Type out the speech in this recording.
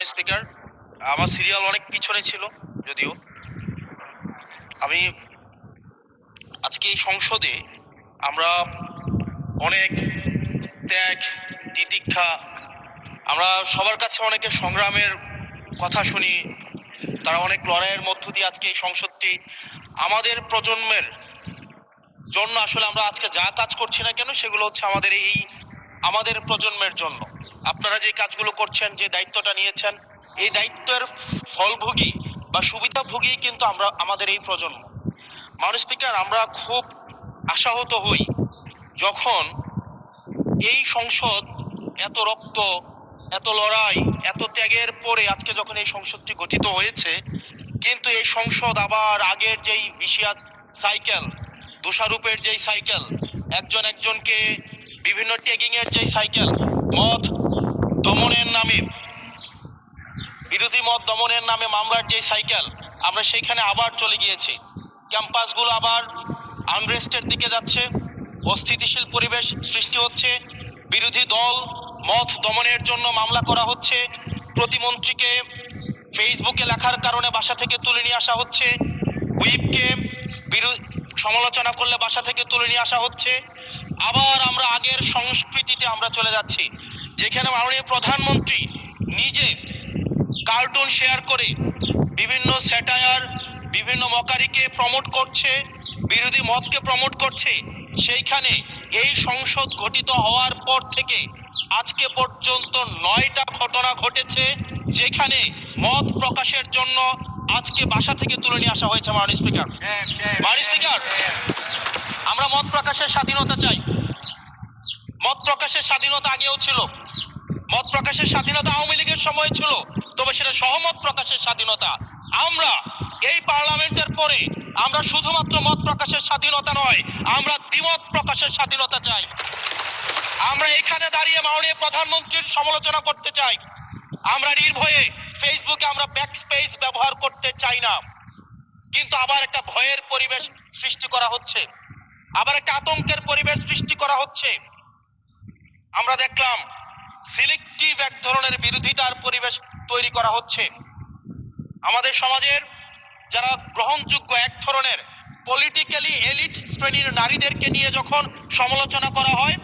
Speaker, আমার serial অনেক পিছনে ছিল। যদিও আমি আজকে এই সংসদে আমরা অনেক ত্যাগ, তিতিক্ষা, আমরা সবার কাছে অনেকের সংগ্রামের কথা শুনি। তারা অনেক লড়াইয়ের মধ্য দিয়ে আজকে এই সংসদটি আমাদের প্রজন্মের জন্য, আসলে আমরা আজকে যা কাজ করছি না কেন সেগুলো হচ্ছে আমাদের প্রজন্মের জন্য। আপনারা যে কাজগুলো করছেন, যে দায়িত্বটা নিয়েছেন, এই দায়িত্বের ফলভোগী বা সুবিধাভোগী কিন্তু আমাদের এই প্রজন্ম। মাননীয় স্পিকার, আমরা খুব আশাহত হই যখন এই সংসদ এত রক্ত, এত লড়াই, এত ত্যাগের পরে আজকে যখন এই সংসদটি গঠিত হয়েছে, কিন্তু এই সংসদ আবার আগের যেই ভিসিয়াস সাইকেল, দোষারোপের যেই সাইকেল, একজন একজনকে বিভিন্ন ট্যাগিং এর যেই সাইকেল, মত দমনের নামে, বিরোধী মত দমনের নামে মামলার যেই সাইকেল, আমরা সেইখানে আবার চলে গিয়েছি। ক্যাম্পাসগুলো আবার আনরেস্টের দিকে যাচ্ছে, অস্থিতিশীল পরিবেশ সৃষ্টি হচ্ছে, বিরোধী দল মত দমনের জন্য মামলা করা হচ্ছে, প্রতিমন্ত্রীকে ফেসবুকে লেখার কারণে বাসা থেকে তুলে নিয়ে আসা হচ্ছে, হুইপকে সমালোচনা করলে বাসা থেকে তুলে নিয়ে আসা হচ্ছে। আবার আমরা আগের সংস্কৃতিতে আমরা চলে যাচ্ছি, যেখানে মাননীয় প্রধানমন্ত্রী নিজে কার্টুন শেয়ার করে বিভিন্ন স্যাটায়ার, বিভিন্ন মকারিকে প্রমোট করছে, বিরোধী মতকে প্রমোট করছে। সেইখানে এই সংসদ গঠিত হওয়ার পর থেকে আজকে পর্যন্ত 9টা ঘটনা ঘটেছে, যেখানে মত প্রকাশের জন্য আজকে বাসা থেকে তুলে নিয়ে আসা হয়েছে। মাননীয় স্পিকার, আমরা মত প্রকাশের স্বাধীনতা চাই। মত প্রকাশের স্বাধীনতা আগেও ছিল, মত প্রকাশের স্বাধীনতা আওয়ামী লীগের সময় ছিল, তবে সেটা সহমত প্রকাশের স্বাধীনতা। আমরা এই পার্লামেন্টের পরে আমরা শুধুমাত্র মত প্রকাশের স্বাধীনতা নয়, আমরা দ্বিমত প্রকাশের স্বাধীনতা চাই। আমরা এখানে দাঁড়িয়ে মাননীয় প্রধানমন্ত্রীর সমালোচনা করতে চাই। আমরা নির্ভয়ে ফেসবুকে আমরা ব্যাকস্পেস ব্যবহার করতে চাই না। কিন্তু আবার একটা ভয়ের পরিবেশ সৃষ্টি করা হচ্ছে, আবার একটা আতঙ্কের পরিবেশ সৃষ্টি করা হচ্ছে। আমরা দেখলাম সিলেক্টিভ এক ধরনের বিরোধিতার পরিবেশ তৈরি করা হচ্ছে। আমাদের সমাজের যারা গ্রহণযোগ্য এক ধরনের পলিটিক্যালি এলিট শ্রেণীর নারীদেরকে নিয়ে যখন সমালোচনা করা হয়,